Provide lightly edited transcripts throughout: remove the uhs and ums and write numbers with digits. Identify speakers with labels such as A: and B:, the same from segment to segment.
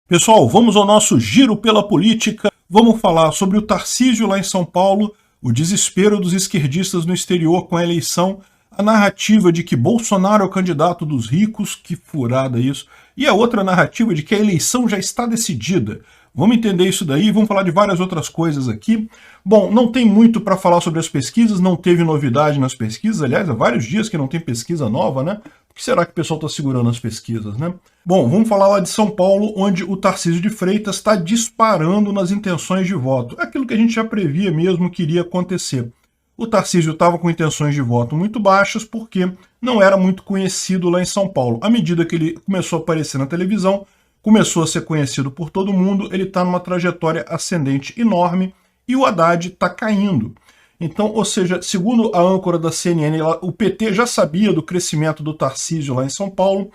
A: Pessoal, vamos ao nosso giro pela política. Vamos falar sobre o Tarcísio lá em São Paulo, o desespero dos esquerdistas no exterior com a eleição, a narrativa de que Bolsonaro é o candidato dos ricos, que furada isso, e a outra narrativa de que a eleição já está decidida. Vamos entender isso daí, vamos falar de várias outras coisas aqui. Bom, não tem muito para falar sobre as pesquisas, não teve novidade nas pesquisas, aliás, há vários dias que não tem pesquisa nova, né? Por que será que o pessoal está segurando as pesquisas, né? Bom, vamos falar lá de São Paulo, onde o Tarcísio de Freitas está disparando nas intenções de voto. Aquilo que a gente já previa mesmo que iria acontecer. O Tarcísio estava com intenções de voto muito baixas porque não era muito conhecido lá em São Paulo. À medida que ele começou a aparecer na televisão, começou a ser conhecido por todo mundo, ele está numa trajetória ascendente enorme e o Haddad está caindo. Então, ou seja, segundo a âncora da CNN, o PT já sabia do crescimento do Tarcísio lá em São Paulo.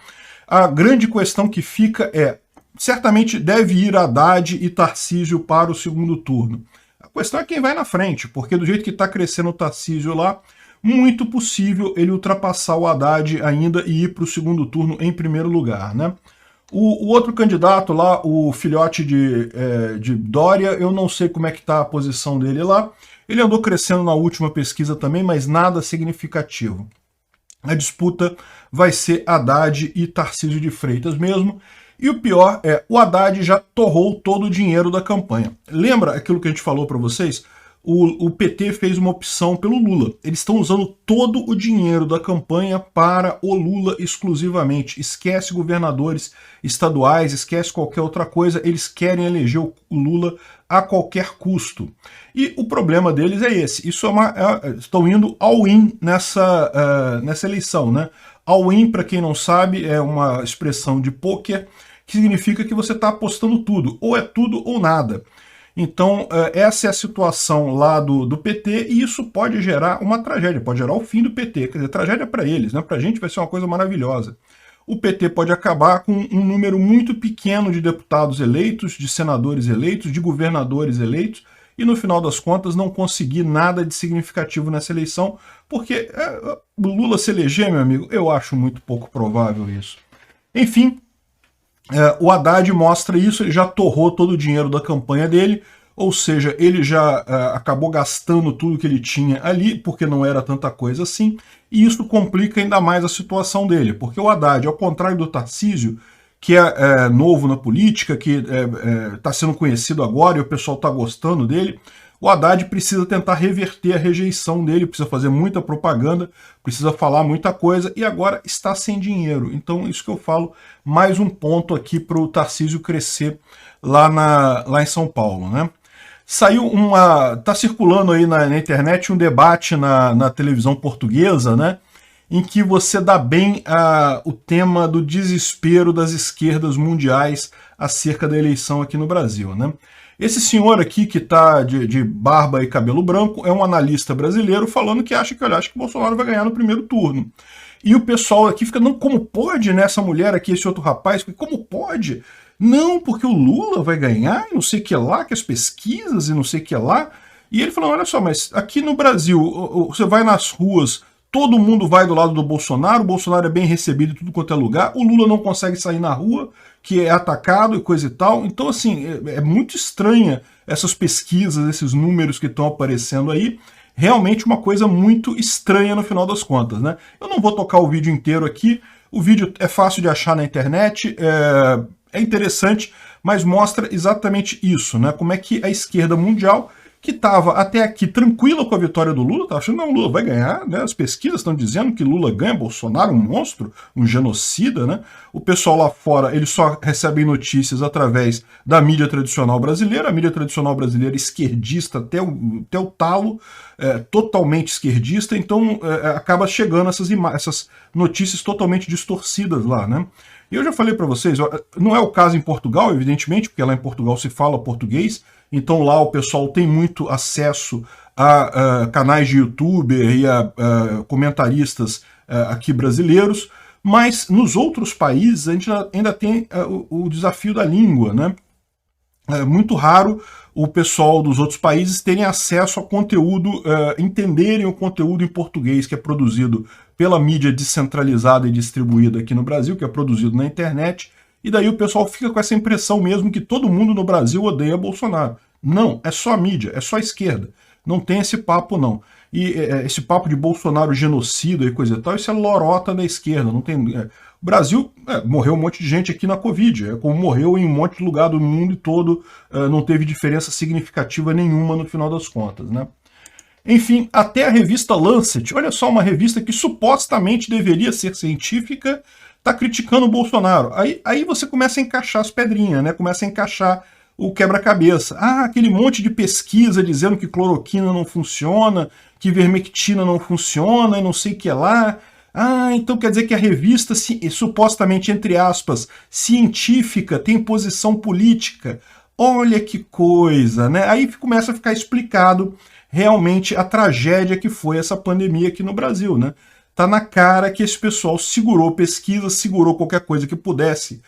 A: A grande questão que fica é, certamente deve ir Haddad e Tarcísio para o segundo turno. A questão é quem vai na frente, porque do jeito que está crescendo o Tarcísio lá, muito possível ele ultrapassar o Haddad ainda e ir para o segundo turno em primeiro lugar, né? O outro candidato lá, o filhote de Dória, eu não sei como é que está a posição dele lá. Ele andou crescendo na última pesquisa também, mas nada significativo. A disputa vai ser Haddad e Tarcísio de Freitas mesmo. E o pior é, o Haddad já torrou todo o dinheiro da campanha. Lembra aquilo que a gente falou para vocês? O PT fez uma opção pelo Lula. Eles estão usando todo o dinheiro da campanha para o Lula exclusivamente. Esquece governadores estaduais, esquece qualquer outra coisa. Eles querem eleger o Lula a qualquer custo. E o problema deles é esse. Isso estão indo all-in nessa eleição, né? All-in, para quem não sabe, é uma expressão de pôquer que significa que você está apostando tudo. Ou é tudo ou nada. Então, essa é a situação lá do PT e isso pode gerar uma tragédia, pode gerar o fim do PT. Quer dizer, tragédia para eles, né? Para a gente vai ser uma coisa maravilhosa. O PT pode acabar com um número muito pequeno de deputados eleitos, de senadores eleitos, de governadores eleitos, e no final das contas não conseguir nada de significativo nessa eleição, porque o Lula se eleger, meu amigo, eu acho muito pouco provável isso. Enfim, o Haddad mostra isso, ele já torrou todo o dinheiro da campanha dele, ou seja, ele já acabou gastando tudo que ele tinha ali, porque não era tanta coisa assim, e isso complica ainda mais a situação dele, porque o Haddad, ao contrário do Tarcísio, que é novo na política, que está sendo conhecido agora e o pessoal está gostando dele, o Haddad precisa tentar reverter a rejeição dele, precisa fazer muita propaganda, precisa falar muita coisa, e agora está sem dinheiro. Então, isso que eu falo, mais um ponto aqui para o Tarcísio crescer lá em São Paulo, né? Tá circulando aí na internet um debate na televisão portuguesa, né? Em que você dá bem o tema do desespero das esquerdas mundiais acerca da eleição aqui no Brasil, né? Esse senhor aqui, que está de barba e cabelo branco, é um analista brasileiro falando que acha que Bolsonaro vai ganhar no primeiro turno. E o pessoal aqui fica, não, como pode, né, essa mulher aqui, esse outro rapaz, como pode? Não, porque o Lula vai ganhar, e não sei o que lá, que as pesquisas, e não sei o que lá. E ele falou, olha só, mas aqui no Brasil, você vai nas ruas, todo mundo vai do lado do Bolsonaro, o Bolsonaro é bem recebido em tudo quanto é lugar, o Lula não consegue sair na rua, que é atacado e coisa e tal. Então, assim, é muito estranha essas pesquisas, esses números que estão aparecendo aí. Realmente uma coisa muito estranha no final das contas, né? Eu não vou tocar o vídeo inteiro aqui, o vídeo é fácil de achar na internet, é interessante, mas mostra exatamente isso, né? Como é que a esquerda mundial, que estava até aqui tranquila com a vitória do Lula, estava achando, não, Lula vai ganhar, né? As pesquisas estão dizendo que Lula ganha, Bolsonaro um monstro, um genocida, né? O pessoal lá fora, eles só recebem notícias através da mídia tradicional brasileira, a mídia tradicional brasileira esquerdista até o talo, totalmente esquerdista, então acaba chegando essas notícias totalmente distorcidas lá, né? E eu já falei para vocês, não é o caso em Portugal, evidentemente, porque lá em Portugal se fala português, então lá o pessoal tem muito acesso a canais de YouTube e a comentaristas aqui brasileiros, mas nos outros países a gente ainda tem o desafio da língua, né? É muito raro o pessoal dos outros países terem acesso a conteúdo, entenderem o conteúdo em português que é produzido pela mídia descentralizada e distribuída aqui no Brasil, que é produzido na internet, e daí o pessoal fica com essa impressão mesmo que todo mundo no Brasil odeia Bolsonaro. Não, é só a mídia, é só a esquerda. Não tem esse papo, não. E esse papo de Bolsonaro genocida e coisa e tal, isso é lorota da esquerda. Não tem, o Brasil morreu um monte de gente aqui na Covid, como morreu em um monte de lugar do mundo todo, não teve diferença significativa nenhuma no final das contas, né? Enfim, até a revista Lancet, olha só, uma revista que supostamente deveria ser científica, está criticando o Bolsonaro. Aí você começa a encaixar as pedrinhas, né? Começa a encaixar o quebra-cabeça. Ah, aquele monte de pesquisa dizendo que cloroquina não funciona, que ivermectina não funciona e não sei o que lá. Ah, então quer dizer que a revista, supostamente, entre aspas, científica, tem posição política. Olha que coisa, né? Aí começa a ficar explicado realmente a tragédia que foi essa pandemia aqui no Brasil, né? Tá na cara que esse pessoal segurou pesquisa, segurou qualquer coisa que pudesse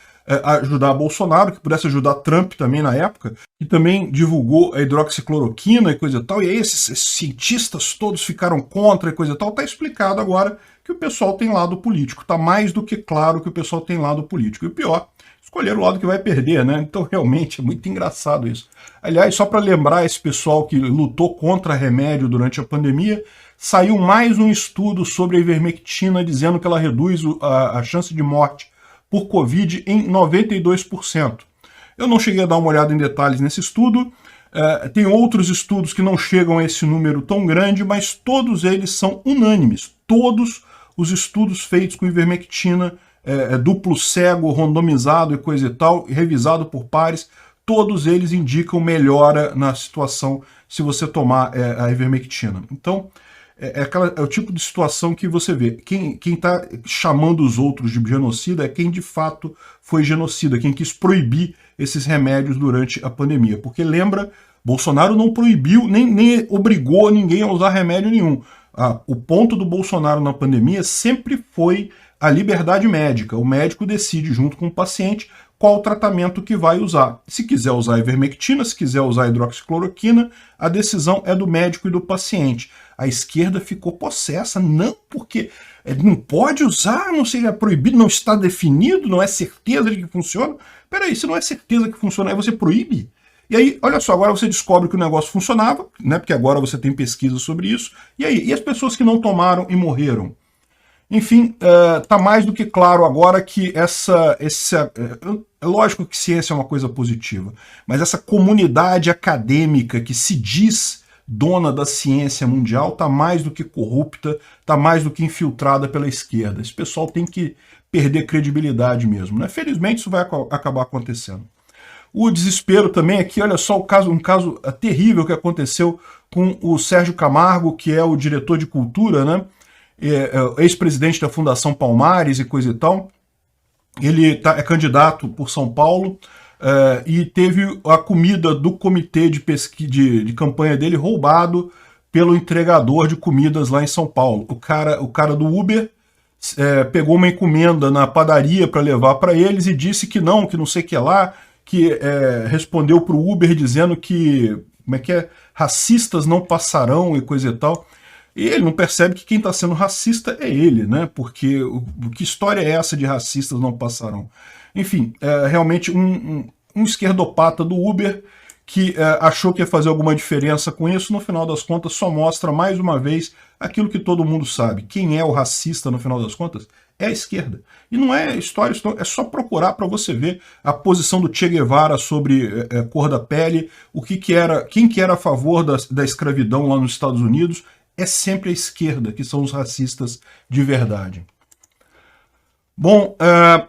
A: ajudar Bolsonaro, que pudesse ajudar Trump também na época, e também divulgou a hidroxicloroquina e coisa e tal, e aí esses cientistas todos ficaram contra e coisa e tal. Tá explicado agora que o pessoal tem lado político, tá mais do que claro que o pessoal tem lado político. E o pior, escolher o lado que vai perder, né? Então realmente é muito engraçado isso. Aliás, só para lembrar esse pessoal que lutou contra remédio durante a pandemia, saiu mais um estudo sobre a ivermectina dizendo que ela reduz a chance de morte por Covid em 92%. Eu não cheguei a dar uma olhada em detalhes nesse estudo, tem outros estudos que não chegam a esse número tão grande, mas todos eles são unânimes. Todos os estudos feitos com ivermectina, duplo cego, randomizado e coisa e tal, revisado por pares, todos eles indicam melhora na situação se você tomar a ivermectina. Então, é o tipo de situação que você vê. Quem está chamando os outros de genocida é quem de fato foi genocida, quem quis proibir esses remédios durante a pandemia. Porque lembra, Bolsonaro não proibiu, nem obrigou ninguém a usar remédio nenhum. O ponto do Bolsonaro na pandemia sempre foi a liberdade médica. O médico decide junto com o paciente qual o tratamento que vai usar. Se quiser usar ivermectina, se quiser usar hidroxicloroquina, a decisão é do médico e do paciente. A esquerda ficou possessa, não, porque não pode usar, não sei, é proibido, não está definido, não é certeza de que funciona. Peraí, se não é certeza que funciona, aí você proíbe? E aí, olha só, agora você descobre que o negócio funcionava, né? Porque agora você tem pesquisa sobre isso. E aí, e as pessoas que não tomaram e morreram? Enfim, tá mais do que claro agora que é lógico que ciência é uma coisa positiva, mas essa comunidade acadêmica que se diz dona da ciência mundial tá mais do que corrupta, tá mais do que infiltrada pela esquerda. Esse pessoal tem que perder credibilidade mesmo, né? Felizmente isso vai acabar acontecendo. O desespero também aqui, olha só um caso terrível que aconteceu com o Sérgio Camargo, que é o diretor de cultura, né? Ex-presidente da Fundação Palmares e coisa e tal. Ele é candidato por São Paulo e teve a comida do comitê de campanha dele roubado pelo entregador de comidas lá em São Paulo. O cara do Uber pegou uma encomenda na padaria para levar para eles e disse que não sei o que lá, que respondeu para o Uber dizendo que, racistas não passarão e coisa e tal. E ele não percebe que quem está sendo racista é ele, né? Porque que história é essa de racistas não passarão? Enfim, realmente um esquerdopata do Uber que achou que ia fazer alguma diferença com isso, no final das contas só mostra mais uma vez aquilo que todo mundo sabe. Quem é o racista no final das contas é a esquerda. E não é história, é só procurar para você ver a posição do Che Guevara sobre cor da pele, quem que era a favor da escravidão lá nos Estados Unidos. É sempre a esquerda que são os racistas de verdade. Bom,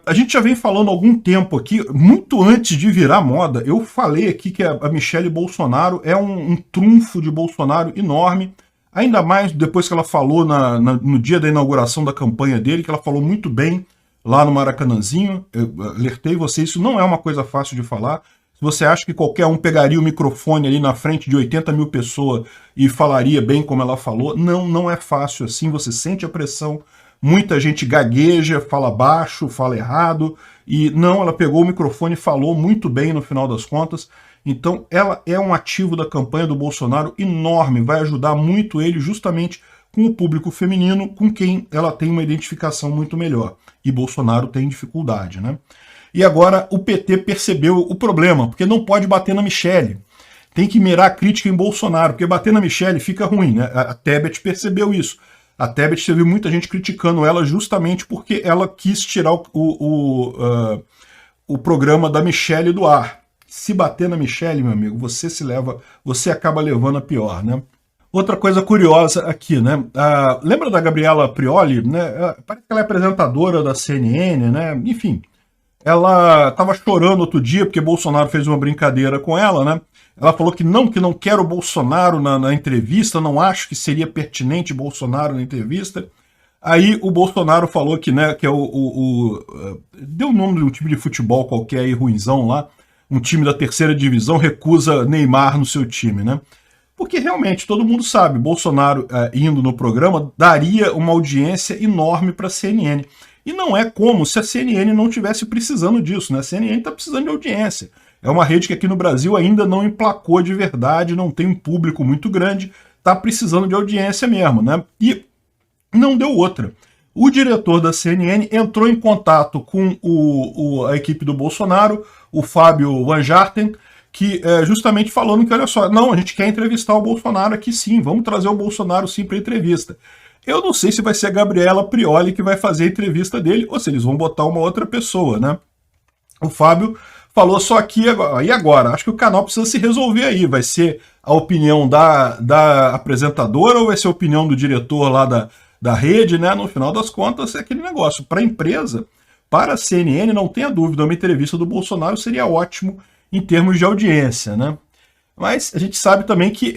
A: a gente já vem falando há algum tempo aqui, muito antes de virar moda, eu falei aqui que a Michelle Bolsonaro é um trunfo de Bolsonaro enorme, ainda mais depois que ela falou no dia da inauguração da campanha dele, que ela falou muito bem lá no Maracanãzinho. Eu alertei vocês, isso não é uma coisa fácil de falar. Se você acha que qualquer um pegaria o microfone ali na frente de 80 mil pessoas e falaria bem como ela falou, não é fácil assim, você sente a pressão, muita gente gagueja, fala baixo, fala errado, e não, ela pegou o microfone e falou muito bem no final das contas. Então ela é um ativo da campanha do Bolsonaro enorme, vai ajudar muito ele justamente com o público feminino, com quem ela tem uma identificação muito melhor. E Bolsonaro tem dificuldade, né? E agora o PT percebeu o problema, porque não pode bater na Michelle. Tem que mirar a crítica em Bolsonaro, porque bater na Michelle fica ruim, né? A Tebet percebeu isso. A Tebet teve muita gente criticando ela justamente porque ela quis tirar o programa da Michelle do ar. Se bater na Michelle, meu amigo, você acaba levando a pior, né? Outra coisa curiosa aqui, né? Lembra da Gabriela Prioli, né? Parece que ela é apresentadora da CNN, né? Enfim, ela estava chorando outro dia porque Bolsonaro fez uma brincadeira com ela, né? Ela falou que não quer o Bolsonaro na entrevista, não acho que seria pertinente Bolsonaro na entrevista. Aí o Bolsonaro falou que, né, que é deu o nome de um time de futebol qualquer aí, ruinzão lá, um time da terceira divisão recusa Neymar no seu time, né? Porque realmente todo mundo sabe, Bolsonaro indo no programa daria uma audiência enorme para a CNN. E não é como se a CNN não estivesse precisando disso, né? A CNN está precisando de audiência. É uma rede que aqui no Brasil ainda não emplacou de verdade, não tem um público muito grande, está precisando de audiência mesmo, né? E não deu outra. O diretor da CNN entrou em contato com a equipe do Bolsonaro, o Fábio Van Jarten, que justamente falando que, olha só, não, a gente quer entrevistar o Bolsonaro aqui sim, vamos trazer o Bolsonaro sim para entrevista. Eu não sei se vai ser a Gabriela Prioli que vai fazer a entrevista dele, ou se eles vão botar uma outra pessoa, né? O Fábio falou só aqui, e agora? Acho que o canal precisa se resolver aí, vai ser a opinião da apresentadora ou vai ser a opinião do diretor lá da rede, né? No final das contas, é aquele negócio. Para a empresa, para a CNN, não tenha dúvida, uma entrevista do Bolsonaro seria ótimo em termos de audiência, né? Mas a gente sabe também que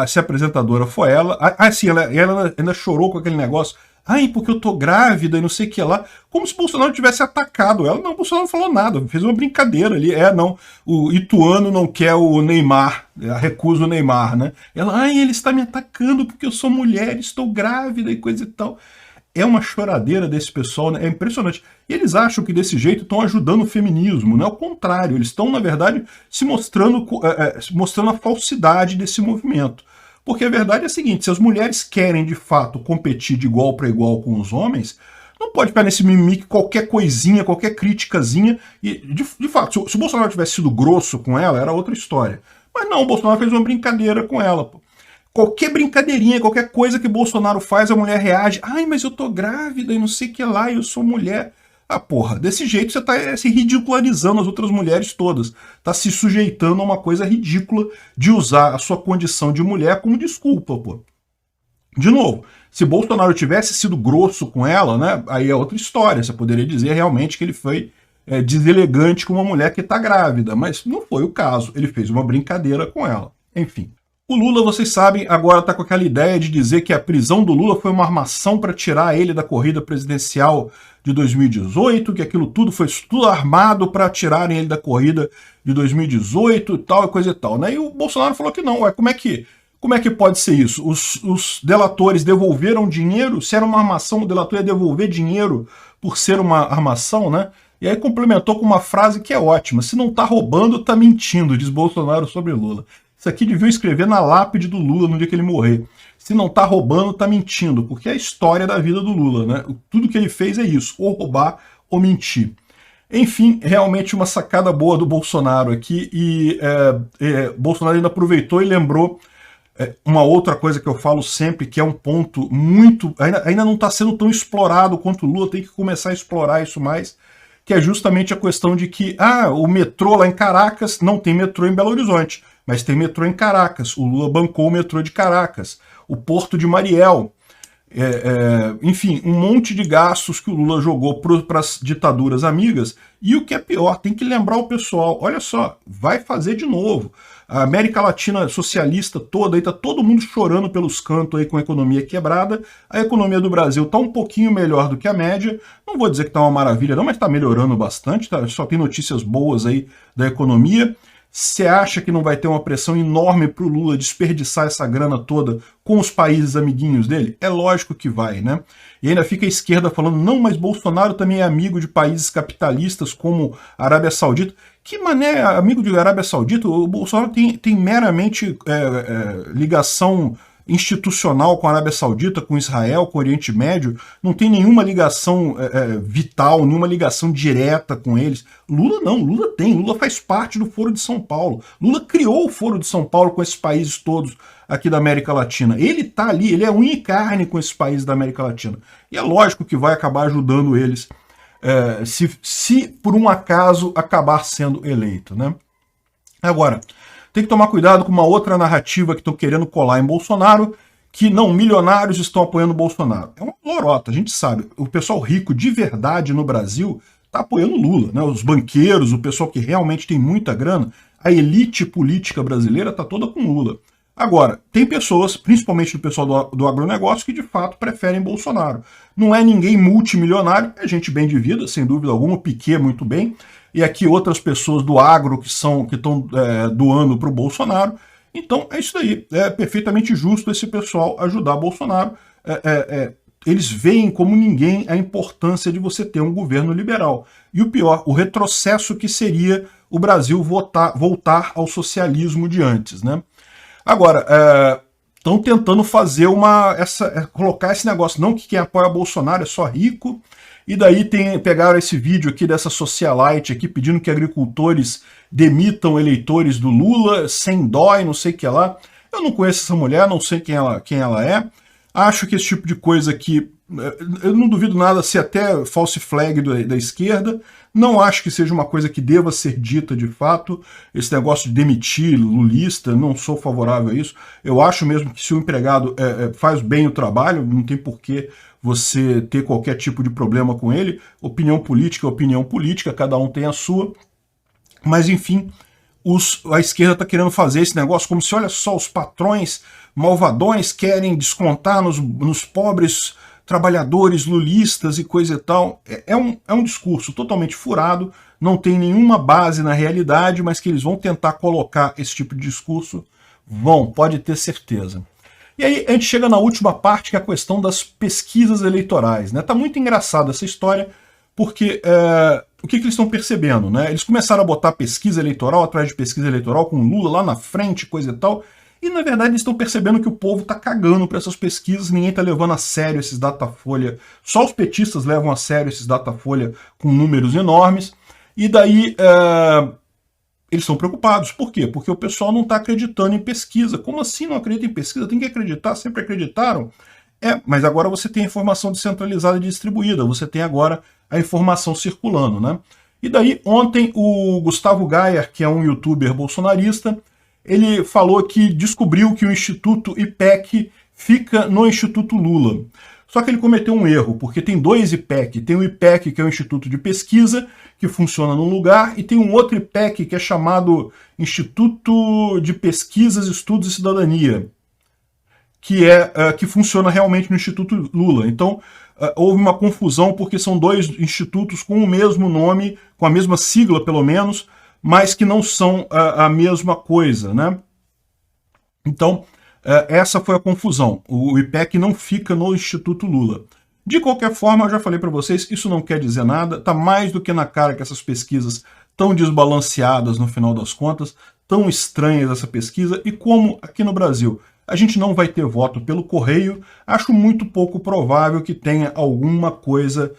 A: se a apresentadora for ela... sim, ela ainda chorou com aquele negócio. Ai, porque eu tô grávida e não sei o que lá. Como se o Bolsonaro tivesse atacado ela. Não, o Bolsonaro não falou nada, fez uma brincadeira ali. Não, o Ituano não quer o Neymar, recusa o Neymar, né? Ela, ai, ele está me atacando porque eu sou mulher, estou grávida e coisa e tal. É uma choradeira desse pessoal, né? É impressionante. E eles acham que desse jeito estão ajudando o feminismo, não é o contrário. Eles estão, na verdade, se mostrando a falsidade desse movimento. Porque a verdade é a seguinte, se as mulheres querem, de fato, competir de igual para igual com os homens, não pode ficar nesse mimimi que qualquer coisinha, qualquer criticazinha... E, de fato, se o Bolsonaro tivesse sido grosso com ela, era outra história. Mas não, o Bolsonaro fez uma brincadeira com ela, pô. Qualquer brincadeirinha, qualquer coisa que Bolsonaro faz, a mulher reage. Ai, mas eu tô grávida e não sei o que lá, eu sou mulher. Ah, porra, desse jeito você tá se ridicularizando as outras mulheres todas. Tá se sujeitando a uma coisa ridícula de usar a sua condição de mulher como desculpa, pô. De novo, se Bolsonaro tivesse sido grosso com ela, né, aí é outra história. Você poderia dizer realmente que ele foi deselegante com uma mulher que tá grávida, mas não foi o caso. Ele fez uma brincadeira com ela. Enfim. O Lula, vocês sabem, agora está com aquela ideia de dizer que a prisão do Lula foi uma armação para tirar ele da corrida presidencial de 2018, que aquilo tudo foi tudo armado para tirarem ele da corrida de 2018 e tal, e coisa e tal, né? E o Bolsonaro falou que não, como é que pode ser isso? Os delatores devolveram dinheiro? Se era uma armação, o delator ia devolver dinheiro por ser uma armação, né? E aí complementou com uma frase que é ótima: se não está roubando, está mentindo, diz Bolsonaro sobre Lula. Isso aqui devia escrever na lápide do Lula no dia que ele morrer. Se não tá roubando, tá mentindo, porque é a história da vida do Lula, né? Tudo que ele fez é isso, ou roubar ou mentir. Enfim, realmente uma sacada boa do Bolsonaro aqui, e Bolsonaro ainda aproveitou e lembrou uma outra coisa que eu falo sempre, que é um ponto muito... Ainda não está sendo tão explorado quanto o Lula, tem que começar a explorar isso mais, que é justamente a questão de que o metrô lá em Caracas, não tem metrô em Belo Horizonte, mas tem metrô em Caracas. O Lula bancou o metrô de Caracas. O Porto de Mariel. Enfim, um monte de gastos que o Lula jogou para as ditaduras amigas. E o que é pior, tem que lembrar o pessoal, olha só, vai fazer de novo. A América Latina socialista toda, aí tá todo mundo chorando pelos cantos aí com a economia quebrada. A economia do Brasil está um pouquinho melhor do que a média. Não vou dizer que está uma maravilha não, mas está melhorando bastante. Só tem notícias boas aí da economia. Você acha que não vai ter uma pressão enorme para o Lula desperdiçar essa grana toda com os países amiguinhos dele? É lógico que vai, né? E ainda fica a esquerda falando, não, mas Bolsonaro também é amigo de países capitalistas como a Arábia Saudita. Que mané amigo de Arábia Saudita? O Bolsonaro tem meramente ligação institucional com a Arábia Saudita, com Israel, com o Oriente Médio, não tem nenhuma ligação vital, nenhuma ligação direta com eles. Lula não, Lula tem, Lula faz parte do Foro de São Paulo. Lula criou o Foro de São Paulo com esses países todos aqui da América Latina. Ele está ali, ele é unha e carne com esses países da América Latina. E é lógico que vai acabar ajudando eles se por um acaso acabar sendo eleito, né? Agora, tem que tomar cuidado com uma outra narrativa que estão querendo colar em Bolsonaro, que não, milionários estão apoiando Bolsonaro. É uma lorota, a gente sabe. O pessoal rico de verdade no Brasil está apoiando Lula, né? Os banqueiros, o pessoal que realmente tem muita grana, a elite política brasileira está toda com Lula. Agora, tem pessoas, principalmente o pessoal do agronegócio, que de fato preferem Bolsonaro. Não é ninguém multimilionário, é gente bem de vida, sem dúvida alguma, o Piquet muito bem, e aqui outras pessoas do agro que estão doando para o Bolsonaro. Então é isso aí, é perfeitamente justo esse pessoal ajudar Bolsonaro. Eles veem como ninguém a importância de você ter um governo liberal. E o pior, o retrocesso que seria o Brasil voltar ao socialismo de antes, né? Agora, estão tentando fazer colocar esse negócio, não que quem apoia Bolsonaro é só rico, e daí pegaram esse vídeo aqui dessa socialite aqui pedindo que agricultores demitam eleitores do Lula, sem dó e não sei o que lá. Eu não conheço essa mulher, não sei quem ela é. Acho que esse tipo de coisa aqui, eu não duvido nada se até false flag da esquerda, não acho que seja uma coisa que deva ser dita de fato, esse negócio de demitir lulista, não sou favorável a isso. Eu acho mesmo que se o empregado faz bem o trabalho, não tem por que você ter qualquer tipo de problema com ele. Opinião política é opinião política, cada um tem a sua. Mas enfim, a esquerda está querendo fazer esse negócio como se, olha só, os patrões malvadões querem descontar nos pobres trabalhadores lulistas e coisa e tal. É um discurso totalmente furado, não tem nenhuma base na realidade, mas que eles vão tentar colocar esse tipo de discurso, pode ter certeza. E aí a gente chega na última parte, que é a questão das pesquisas eleitorais, né? Tá muito engraçada essa história, porque o que eles estão percebendo, né? Eles começaram a botar pesquisa eleitoral atrás de pesquisa eleitoral, com Lula lá na frente, coisa e tal, e na verdade eles estão percebendo que o povo está cagando para essas pesquisas, ninguém está levando a sério esses Datafolha, só os petistas levam a sério esses Datafolha com números enormes, e daí eles estão preocupados. Por quê? Porque o pessoal não está acreditando em pesquisa. Como assim não acredita em pesquisa? Tem que acreditar, sempre acreditaram. Mas agora você tem a informação descentralizada e distribuída, você tem agora a informação circulando, né? E daí ontem o Gustavo Gayer, que é um youtuber bolsonarista, ele falou que descobriu que o Instituto IPEC fica no Instituto Lula. Só que ele cometeu um erro, porque tem dois IPEC. Tem o IPEC, que é o Instituto de Pesquisa, que funciona num lugar, e tem um outro IPEC, que é chamado Instituto de Pesquisas, Estudos e Cidadania, que funciona realmente no Instituto Lula. Então, houve uma confusão, porque são dois institutos com o mesmo nome, com a mesma sigla, pelo menos, mas que não são a mesma coisa, né? Então, essa foi a confusão. O IPEC não fica no Instituto Lula. De qualquer forma, eu já falei para vocês, isso não quer dizer nada, está mais do que na cara que essas pesquisas tão desbalanceadas no final das contas, tão estranhas essa pesquisa, e como aqui no Brasil a gente não vai ter voto pelo correio, acho muito pouco provável que tenha alguma coisa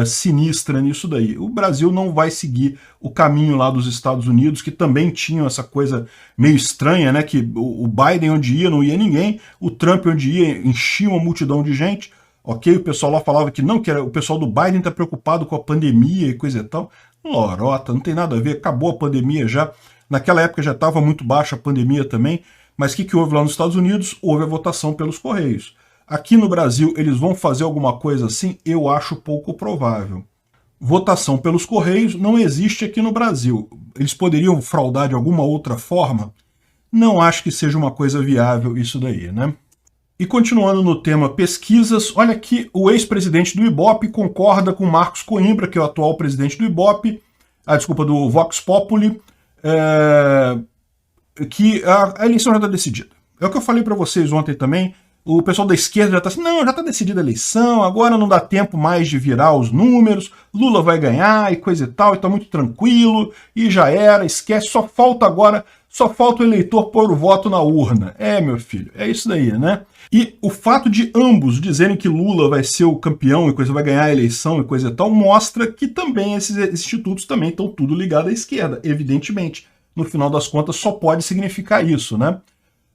A: sinistra nisso daí. O Brasil não vai seguir o caminho lá dos Estados Unidos, que também tinham essa coisa meio estranha, né? Que o Biden onde ia não ia ninguém, o Trump onde ia enchia uma multidão de gente, ok? O pessoal lá falava que não, o pessoal do Biden está preocupado com a pandemia e coisa e tal. Lorota, não tem nada a ver, acabou a pandemia já. Naquela época já estava muito baixa a pandemia também, mas o que houve lá nos Estados Unidos? Houve a votação pelos Correios. Aqui no Brasil, eles vão fazer alguma coisa assim? Eu acho pouco provável. Votação pelos Correios não existe aqui no Brasil. Eles poderiam fraudar de alguma outra forma? Não acho que seja uma coisa viável isso daí, né? E continuando no tema pesquisas, olha aqui, o ex-presidente do Ibope concorda com Marcos Coimbra, que é o atual presidente do Ibope, do Vox Populi, que a eleição já está decidida. É o que eu falei para vocês ontem também. O pessoal da esquerda já está assim, não, já está decidida a eleição, agora não dá tempo mais de virar os números, Lula vai ganhar e coisa e tal, e está muito tranquilo, e já era, esquece, só só falta o eleitor pôr o voto na urna. É, meu filho, é isso daí, né? E o fato de ambos dizerem que Lula vai ser o campeão e coisa vai ganhar a eleição e coisa e tal, mostra que também esses institutos também estão tudo ligados à esquerda, evidentemente. No final das contas, só pode significar isso, né?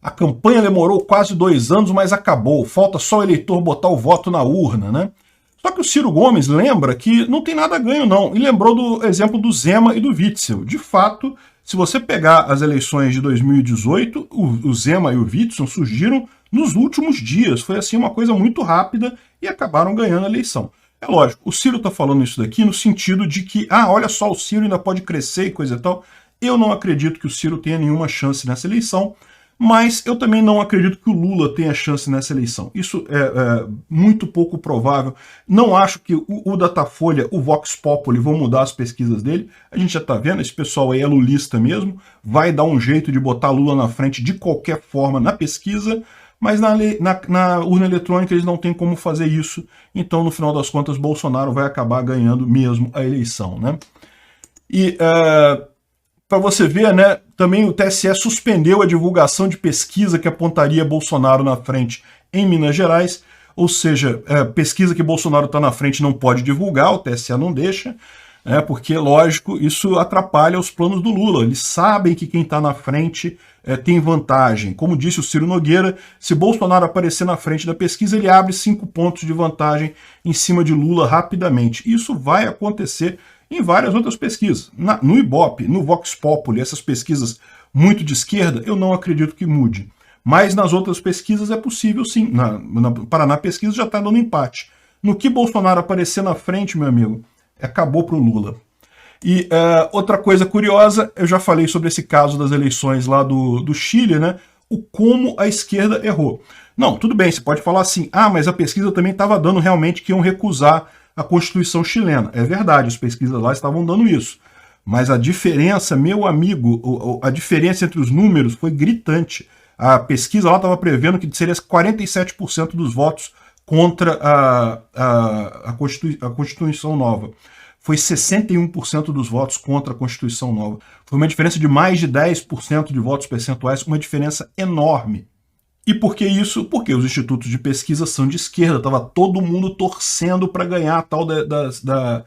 A: A campanha demorou quase 2 anos, mas acabou. Falta só o eleitor botar o voto na urna, né? Só que o Ciro Gomes lembra que não tem nada a ganho, não. E lembrou do exemplo do Zema e do Witzel. De fato, se você pegar as eleições de 2018, o Zema e o Witzel surgiram nos últimos dias. Foi assim uma coisa muito rápida e acabaram ganhando a eleição. É lógico, o Ciro está falando isso daqui no sentido de que, olha só, o Ciro ainda pode crescer e coisa e tal. Eu não acredito que o Ciro tenha nenhuma chance nessa eleição, mas eu também não acredito que o Lula tenha chance nessa eleição. Isso é muito pouco provável. Não acho que o Datafolha, o Vox Populi vão mudar as pesquisas dele. A gente já está vendo, esse pessoal aí é lulista mesmo, vai dar um jeito de botar Lula na frente de qualquer forma na pesquisa, mas na urna eletrônica eles não têm como fazer isso. Então, no final das contas, Bolsonaro vai acabar ganhando mesmo a eleição, né? E para você ver, né, também o TSE suspendeu a divulgação de pesquisa que apontaria Bolsonaro na frente em Minas Gerais, ou seja, pesquisa que Bolsonaro está na frente não pode divulgar, o TSE não deixa, porque, lógico, isso atrapalha os planos do Lula. Eles sabem que quem está na frente tem vantagem. Como disse o Ciro Nogueira, se Bolsonaro aparecer na frente da pesquisa, ele abre 5 pontos de vantagem em cima de Lula rapidamente. Isso vai acontecer em várias outras pesquisas. No Ibope, no Vox Populi, essas pesquisas muito de esquerda, eu não acredito que mude. Mas nas outras pesquisas é possível sim. Na Paraná pesquisa já está dando empate. No que Bolsonaro aparecer na frente, meu amigo, acabou para o Lula. E outra coisa curiosa, eu já falei sobre esse caso das eleições lá do Chile, né? O como a esquerda errou. Não, tudo bem, você pode falar assim, mas a pesquisa também estava dando realmente que iam recusar a Constituição chilena. É verdade, as pesquisas lá estavam dando isso. Mas a diferença, meu amigo, a diferença entre os números foi gritante. A pesquisa lá estava prevendo que seria 47% dos votos contra a Constituição nova. Foi 61% dos votos contra a Constituição nova. Foi uma diferença de mais de 10% de votos percentuais, uma diferença enorme. E por que isso? Porque os institutos de pesquisa são de esquerda, estava todo mundo torcendo para ganhar a tal da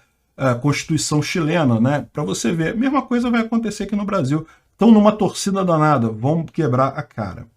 A: Constituição chilena, né? Para você ver, a mesma coisa vai acontecer aqui no Brasil. Estão numa torcida danada, vão quebrar a cara.